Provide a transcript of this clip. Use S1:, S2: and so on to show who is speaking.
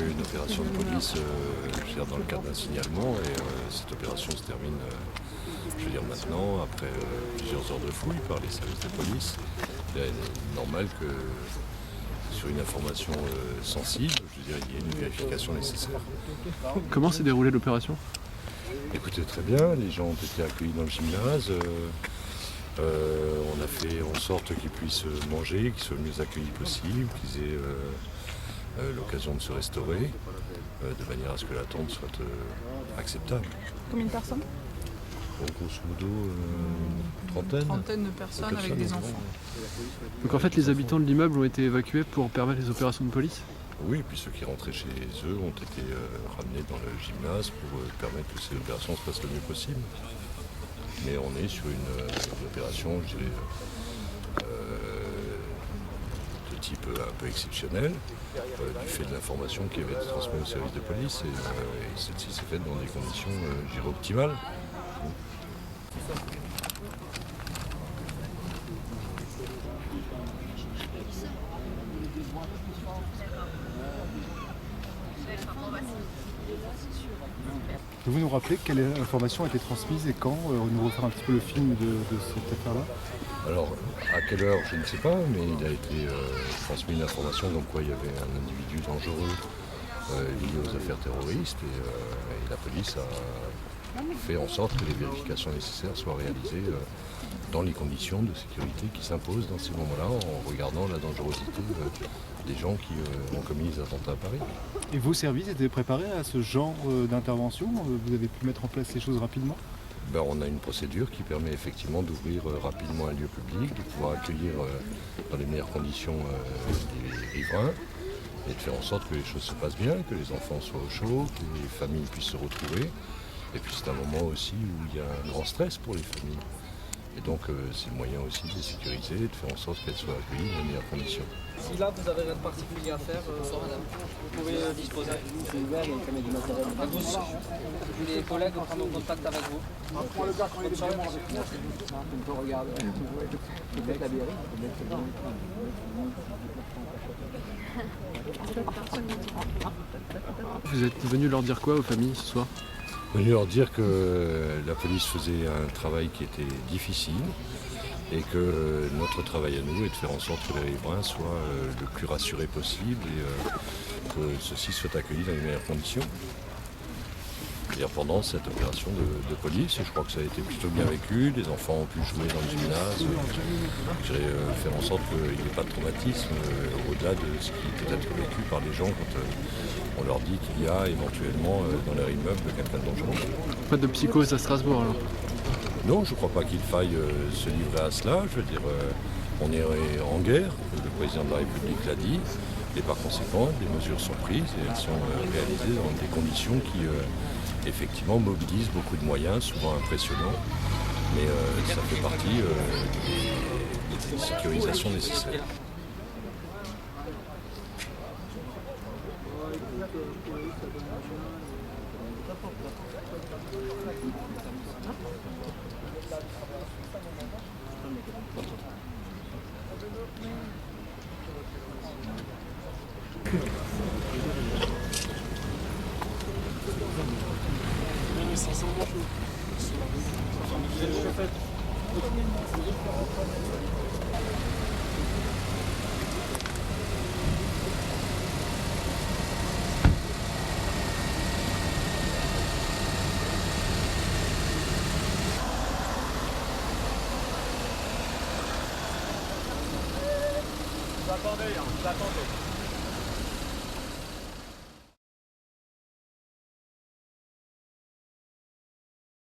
S1: Oui, une opération de police, je veux dire, dans le cadre d'un signalement, et cette opération se termine, je veux dire, maintenant, après plusieurs heures de fouille par les services de police. Il est normal que sur une information sensible, je veux dire, il y ait une vérification nécessaire.
S2: Comment s'est déroulée l'opération?
S1: Écoutez, très bien, les gens ont été accueillis dans le gymnase. On a fait en sorte qu'ils puissent manger, qu'ils soient le mieux accueillis possible, qu'ils aient l'occasion de se restaurer, de manière à ce que l'attente soit acceptable.
S3: Combien de personnes?
S1: Grosso modo, trentaine.
S3: Trentaine de personnes avec des enfants.
S2: Donc en fait les habitants de l'immeuble ont été évacués pour permettre les opérations de police?
S1: Oui, et puis ceux qui rentraient chez eux ont été ramenés dans le gymnase pour permettre que ces opérations se passent le mieux possible. Mais on est sur une opération, je dirais, de type un peu exceptionnel, du fait de l'information qui avait été transmise au service de police, et celle-ci s'est faite dans des conditions, je dirais, optimales.
S4: Pouvez-vous nous rappeler quelle information a été transmise et quand? Nous refaire un petit peu le film de cette affaire-là?
S1: Alors, à quelle heure, je ne sais pas, mais il a été transmis une information comme quoi il y avait un individu dangereux lié aux affaires terroristes, et la police a fait en sorte que les vérifications nécessaires soient réalisées dans les conditions de sécurité qui s'imposent dans ces moments-là, en regardant la dangerosité des gens qui ont commis les attentats à Paris.
S4: Et vos services étaient préparés à ce genre d'intervention? Vous avez pu mettre en place ces choses rapidement?
S1: Ben, on a une procédure qui permet effectivement d'ouvrir rapidement un lieu public, de pouvoir accueillir dans les meilleures conditions les riverains, et de faire en sorte que les choses se passent bien, que les enfants soient au chaud, que les familles puissent se retrouver. Et puis c'est un moment aussi où il y a un grand stress pour les familles. Et donc c'est le moyen aussi de les sécuriser et de faire en sorte qu'elles soient accueillies dans les meilleures conditions.
S5: Si là vous avez rien de particulier à faire, vous pouvez disposer. Les collègues prendront contact avec vous.
S2: Vous êtes venu leur dire quoi aux familles ce soir?
S1: Venu leur dire que la police faisait un travail qui était difficile et que notre travail à nous est de faire en sorte que les riverains soient le plus rassurés possible et que ceux-ci soient accueillis dans les meilleures conditions. C'est-à-dire pendant cette opération de police, et je crois que ça a été plutôt bien vécu, les enfants ont pu jouer dans le gymnase, faire en sorte qu'il n'y ait pas de traumatisme au-delà de ce qui peut être vécu par les gens quand on leur dit qu'il y a éventuellement dans leur immeuble quelqu'un de dangereux.
S2: Pas de psychose à Strasbourg alors?
S1: Non, je ne crois pas qu'il faille se livrer à cela. Je veux dire, on est en guerre, le président de la République l'a dit, et par conséquent, des mesures sont prises et elles sont réalisées dans des conditions qui, effectivement, mobilisent beaucoup de moyens, souvent impressionnants, mais ça fait partie des sécurisations nécessaires.
S6: Attendez, attendez.